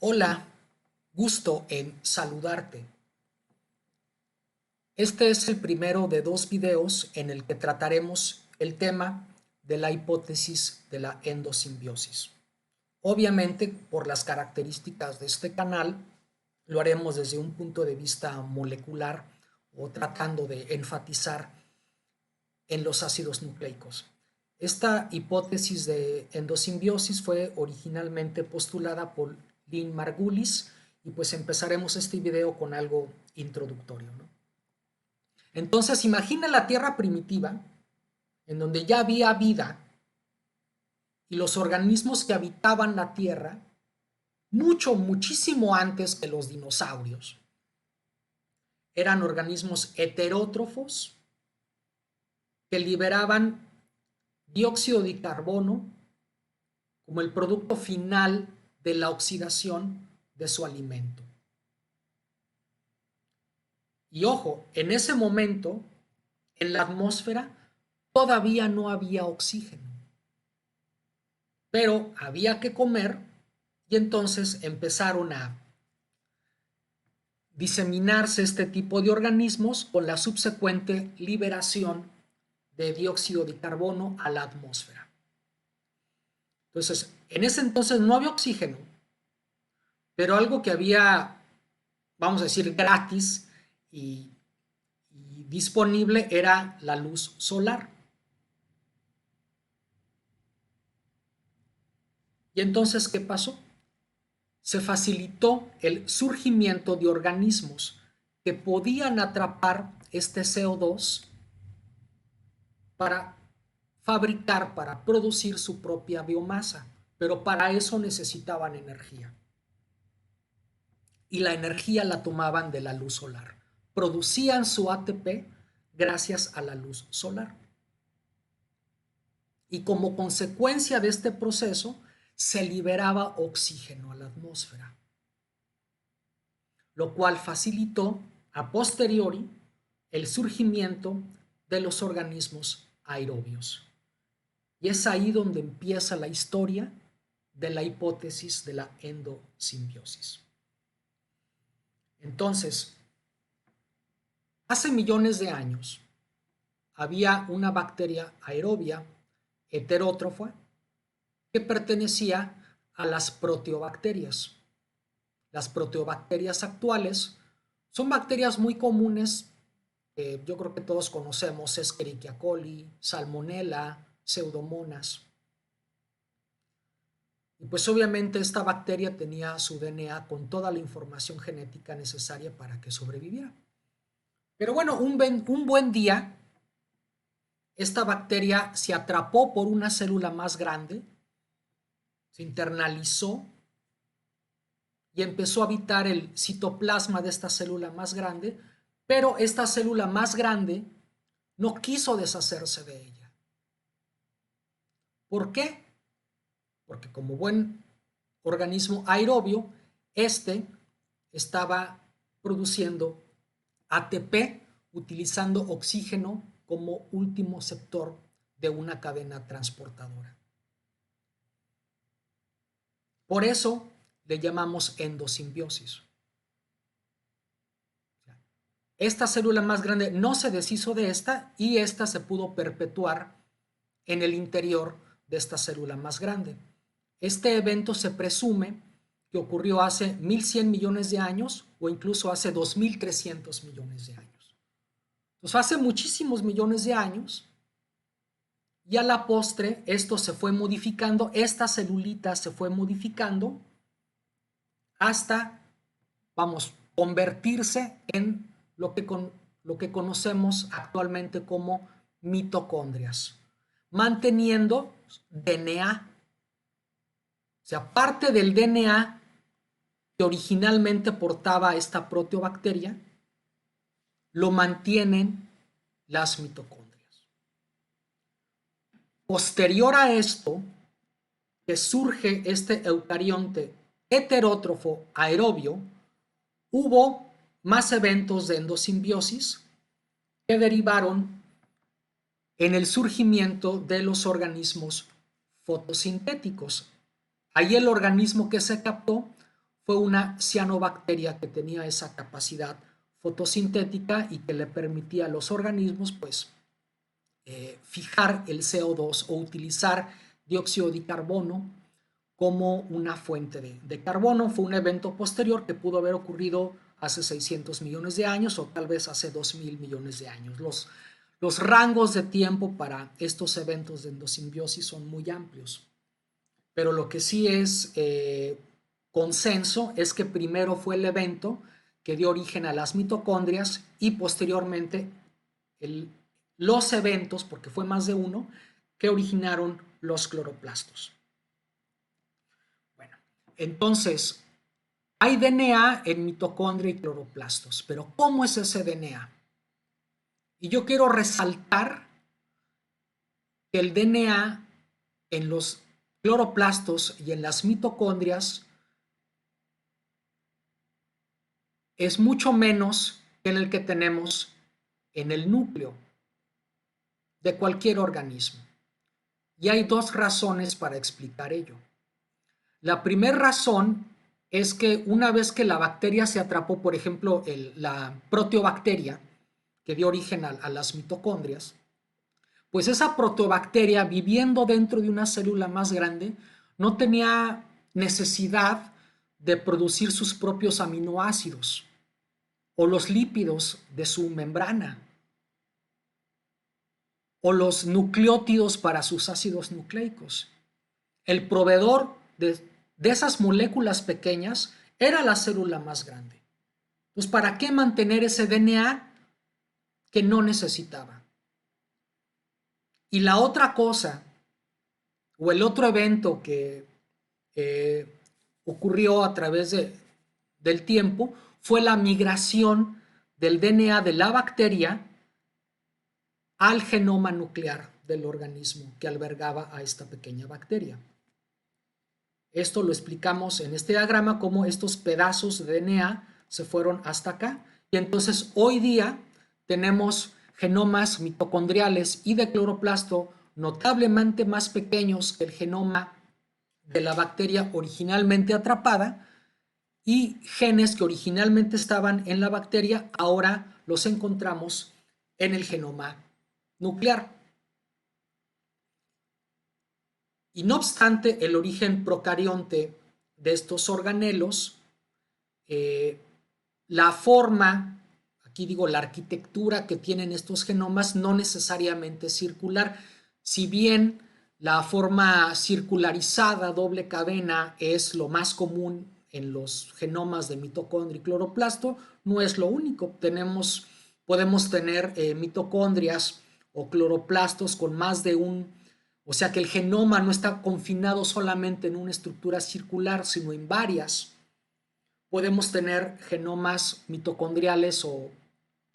Hola, gusto en saludarte. Este es el primero de dos videos en el que trataremos el tema de la hipótesis de la endosimbiosis. Obviamente, por las características de este canal, lo haremos desde un punto de vista molecular o tratando de enfatizar en los ácidos nucleicos. Esta hipótesis de endosimbiosis fue originalmente postulada por Lynn Margulis y pues empezaremos este video con algo introductorio, ¿no? Entonces imagina la Tierra primitiva en donde ya había vida y los organismos que habitaban la Tierra muchísimo antes que los dinosaurios eran organismos heterótrofos que liberaban dióxido de carbono como el producto final de la oxidación de su alimento. Y ojo, en ese momento, en la atmósfera, todavía no había oxígeno. Pero había que comer y entonces empezaron a diseminarse este tipo de organismos con la subsecuente liberación de dióxido de carbono a la atmósfera. Entonces, en ese entonces no había oxígeno, pero algo que había, vamos a decir, gratis y disponible era la luz solar. Y entonces, ¿qué pasó? Se facilitó el surgimiento de organismos que podían atrapar este CO2 para fabricar, para producir su propia biomasa, pero para eso necesitaban energía. Y la energía la tomaban de la luz solar. Producían su ATP gracias a la luz solar. Y como consecuencia de este proceso, se liberaba oxígeno a la atmósfera, lo cual facilitó a posteriori el surgimiento de los organismos aerobios. Y es ahí donde empieza la historia de la hipótesis de la endosimbiosis. Entonces, hace millones de años había una bacteria aerobia heterótrofa que pertenecía a las proteobacterias. Las proteobacterias actuales son bacterias muy comunes, yo creo que todos conocemos, Escherichia coli, Salmonella, Pseudomonas. Y pues obviamente esta bacteria tenía su DNA con toda la información genética necesaria para que sobreviviera. Pero bueno, un buen día, esta bacteria se atrapó por una célula más grande, se internalizó y empezó a habitar el citoplasma de esta célula más grande, pero esta célula más grande no quiso deshacerse de ella. ¿Por qué? Porque como buen organismo aerobio, este estaba produciendo ATP utilizando oxígeno como último sector de una cadena transportadora. Por eso le llamamos endosimbiosis. Esta célula más grande no se deshizo de esta y esta se pudo perpetuar en el interior de esta célula más grande. Este evento se presume que ocurrió hace 1100 millones de años o incluso hace 2300 millones de años. Entonces, hace muchísimos millones de años y a la postre esto se fue modificando, esta celulita se fue modificando hasta, vamos, convertirse en lo que conocemos actualmente como mitocondrias, manteniendo DNA. O sea, parte del DNA que originalmente portaba esta proteobacteria, lo mantienen las mitocondrias. Posterior a esto, que surge este eucarionte heterótrofo aerobio, hubo más eventos de endosimbiosis que derivaron en el surgimiento de los organismos fotosintéticos. Ahí el organismo que se captó fue una cianobacteria que tenía esa capacidad fotosintética y que le permitía a los organismos pues fijar el CO2 o utilizar dióxido de carbono como una fuente de carbono. Fue un evento posterior que pudo haber ocurrido hace 600 millones de años o tal vez hace 2000 millones de años. Los rangos de tiempo para estos eventos de endosimbiosis son muy amplios, pero lo que sí es consenso es que primero fue el evento que dio origen a las mitocondrias y posteriormente los eventos, porque fue más de uno, que originaron los cloroplastos. Bueno, entonces, hay DNA en mitocondria y cloroplastos, pero ¿cómo es ese DNA? Y yo quiero resaltar que el DNA en los cloroplastos y en las mitocondrias es mucho menos que el que tenemos en el núcleo de cualquier organismo. Y hay dos razones para explicar ello. La primera razón es que una vez que la bacteria se atrapó, por ejemplo, la proteobacteria que dio origen a las mitocondrias, pues esa proteobacteria viviendo dentro de una célula más grande no tenía necesidad de producir sus propios aminoácidos o los lípidos de su membrana o los nucleótidos para sus ácidos nucleicos. El proveedor de esas moléculas pequeñas era la célula más grande. Entonces, ¿para qué mantener ese DNA que no necesitaba? Y la otra cosa, o el otro evento que ocurrió a través del tiempo, fue la migración del DNA de la bacteria al genoma nuclear del organismo que albergaba a esta pequeña bacteria. Esto lo explicamos en este diagrama, cómo estos pedazos de DNA se fueron hasta acá. Y entonces hoy día tenemos genomas mitocondriales y de cloroplasto notablemente más pequeños que el genoma de la bacteria originalmente atrapada, y genes que originalmente estaban en la bacteria ahora los encontramos en el genoma nuclear. Y no obstante el origen procarionte de estos organelos, la forma, aquí digo la arquitectura que tienen estos genomas no necesariamente es circular, si bien la forma circularizada, doble cadena, es lo más común en los genomas de mitocondria y cloroplasto, no es lo único. Podemos tener mitocondrias o cloroplastos con más de o sea que el genoma no está confinado solamente en una estructura circular, sino en varias. Podemos tener genomas mitocondriales o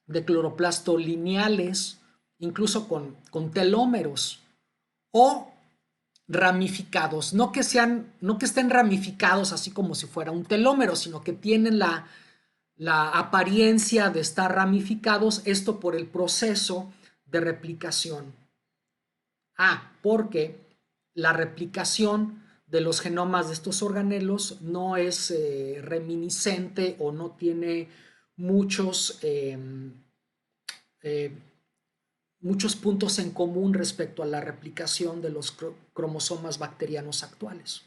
de cloroplasto lineales, incluso con telómeros, o ramificados, no que estén ramificados así como si fuera un telómero, sino que tienen la apariencia de estar ramificados, esto por el proceso de replicación. Porque la replicación de los genomas de estos organelos no es reminiscente o no tiene muchos muchos puntos en común respecto a la replicación de los cromosomas bacterianos actuales.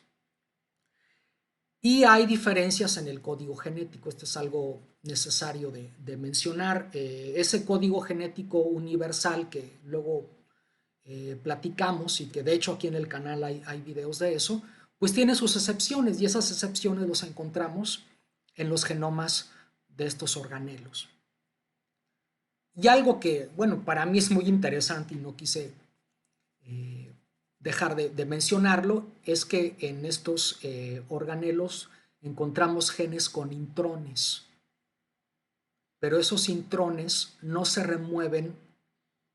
Y hay diferencias en el código genético, esto es algo necesario de mencionar. Ese código genético universal que luego platicamos y que de hecho aquí en el canal hay videos de eso, pues tiene sus excepciones y esas excepciones los encontramos en los genomas de estos organelos. Y algo que, bueno, para mí es muy interesante y no quise dejar de mencionarlo, es que en estos organelos encontramos genes con intrones, pero esos intrones no se remueven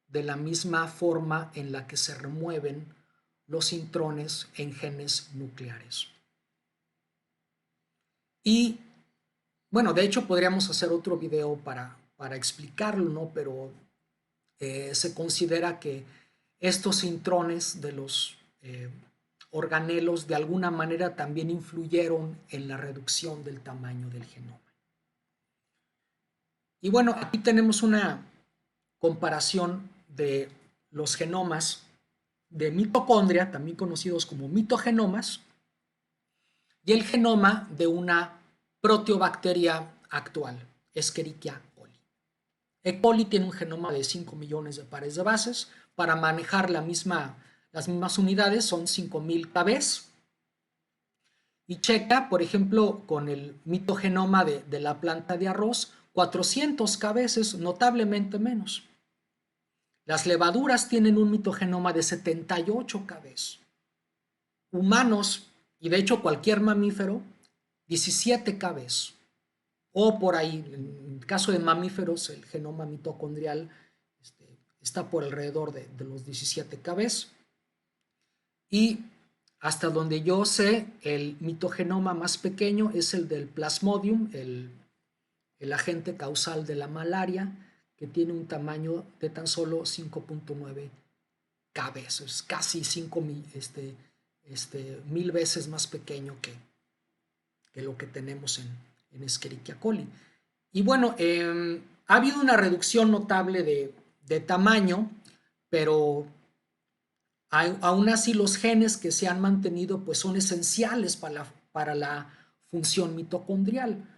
de la misma forma en la que se remueven los intrones en genes nucleares. Y, bueno, de hecho podríamos hacer otro video para explicarlo, ¿no? Pero se considera que estos intrones de los organelos de alguna manera también influyeron en la reducción del tamaño del genoma. Y bueno, aquí tenemos una comparación de los genomas de mitocondria, también conocidos como mitogenomas, y el genoma de una proteobacteria actual, Escherichia coli. E. coli tiene un genoma de 5 millones de pares de bases. Para manejar las mismas unidades son 5000 kbs. Y checa, por ejemplo, con el mitogenoma de la planta de arroz, 400 kbs, notablemente menos. Las levaduras tienen un mitogenoma de 78 kbs. Humanos, y de hecho cualquier mamífero, 17 kbs. O por ahí, en el caso de mamíferos, el genoma mitocondrial está por alrededor de los 17 kbs. Y hasta donde yo sé, el mitogenoma más pequeño es el del Plasmodium, el agente causal de la malaria, que tiene un tamaño de tan solo 5.9 kbs, es casi 1000 veces más pequeño que lo que tenemos en Escherichia coli. Y bueno, ha habido una reducción notable de tamaño, pero aún así los genes que se han mantenido pues son esenciales para la función mitocondrial.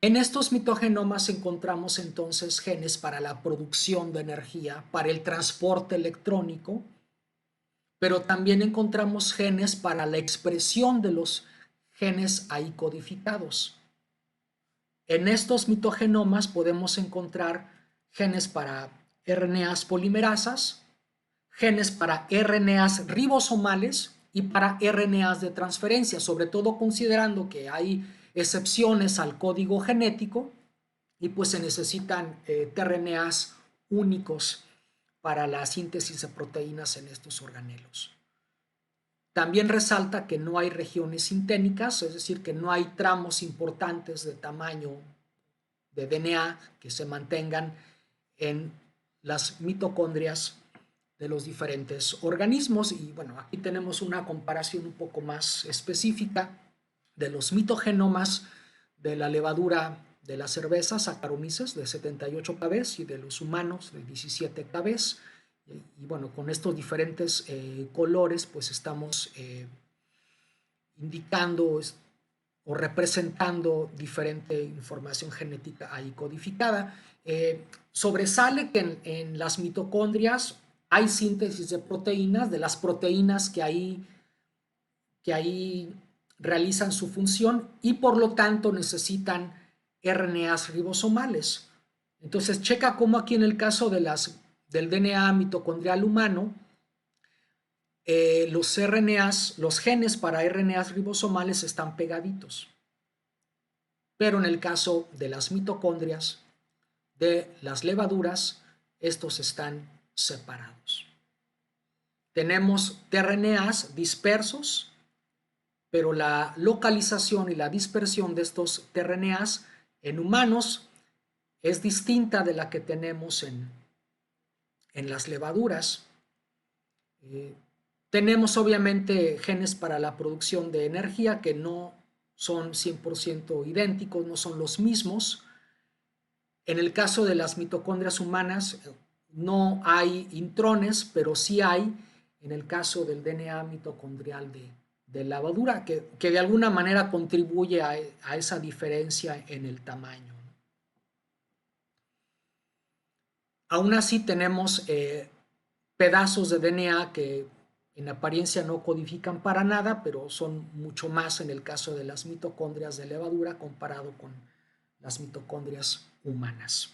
En estos mitogenomas encontramos entonces genes para la producción de energía, para el transporte electrónico, pero también encontramos genes para la expresión de los genes ahí codificados. En estos mitogenomas podemos encontrar genes para RNAs polimerasas, genes para RNAs ribosomales y para RNAs de transferencia, sobre todo considerando que hay excepciones al código genético y pues se necesitan tRNAs únicos para la síntesis de proteínas en estos organelos. También resalta que no hay regiones sinténicas, es decir, que no hay tramos importantes de tamaño de DNA que se mantengan en las mitocondrias de los diferentes organismos. Y bueno, aquí tenemos una comparación un poco más específica de los mitogenomas de la levadura de la cerveza Saccharomyces de 78 kbs y de los humanos de 17 kbs. Y bueno, con estos diferentes colores pues estamos indicando o representando diferente información genética ahí codificada. Sobresale que en las mitocondrias hay síntesis de proteínas, de las proteínas que ahí realizan su función y por lo tanto necesitan RNAs ribosomales. Entonces checa cómo aquí en el caso del DNA mitocondrial humano, los RNAs, los genes para RNAs ribosomales están pegaditos. Pero en el caso de las mitocondrias, de las levaduras, estos están separados. Tenemos tRNAs dispersos, pero la localización y la dispersión de estos tRNAs en humanos es distinta de la que tenemos en las levaduras. Tenemos obviamente genes para la producción de energía que no son 100% idénticos, no son los mismos. En el caso de las mitocondrias humanas no hay intrones, pero sí hay en el caso del DNA mitocondrial de levadura, que de alguna manera contribuye a esa diferencia en el tamaño. Aún así tenemos pedazos de DNA que en apariencia no codifican para nada, pero son mucho más en el caso de las mitocondrias de levadura comparado con las mitocondrias humanas.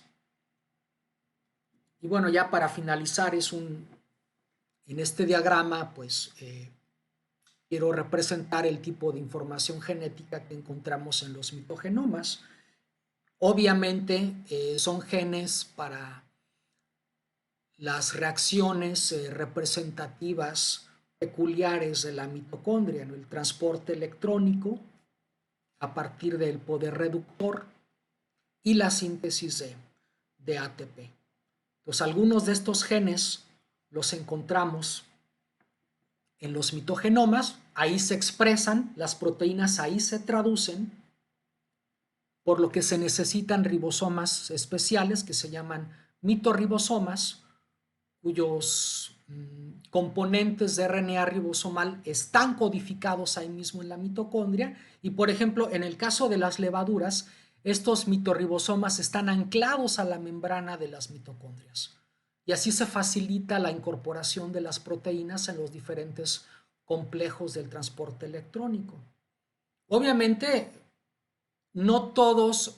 Y bueno, ya para finalizar, en este diagrama, pues quiero representar el tipo de información genética que encontramos en los mitogenomas. Obviamente son genes para las reacciones representativas peculiares de la mitocondria, ¿no? El transporte electrónico a partir del poder reductor y la síntesis de ATP. Entonces, algunos de estos genes los encontramos en los mitogenomas, ahí se expresan, las proteínas ahí se traducen, por lo que se necesitan ribosomas especiales que se llaman mitorribosomas, cuyos componentes de RNA ribosomal están codificados ahí mismo en la mitocondria y, por ejemplo, en el caso de las levaduras, estos mitorribosomas están anclados a la membrana de las mitocondrias y así se facilita la incorporación de las proteínas en los diferentes complejos del transporte electrónico. Obviamente, no todos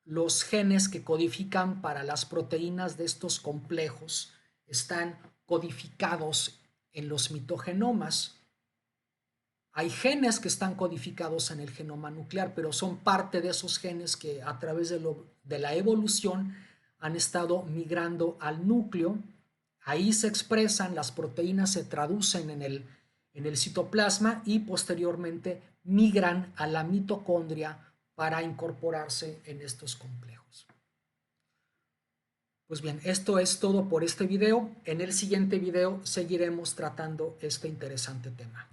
los genes que codifican para las proteínas de estos complejos están codificados en los mitogenomas. Hay genes que están codificados en el genoma nuclear, pero son parte de esos genes que a través de la evolución han estado migrando al núcleo. Ahí se expresan, las proteínas se traducen en el citoplasma y posteriormente migran a la mitocondria para incorporarse en estos complejos. Pues bien, esto es todo por este video. En el siguiente video seguiremos tratando este interesante tema.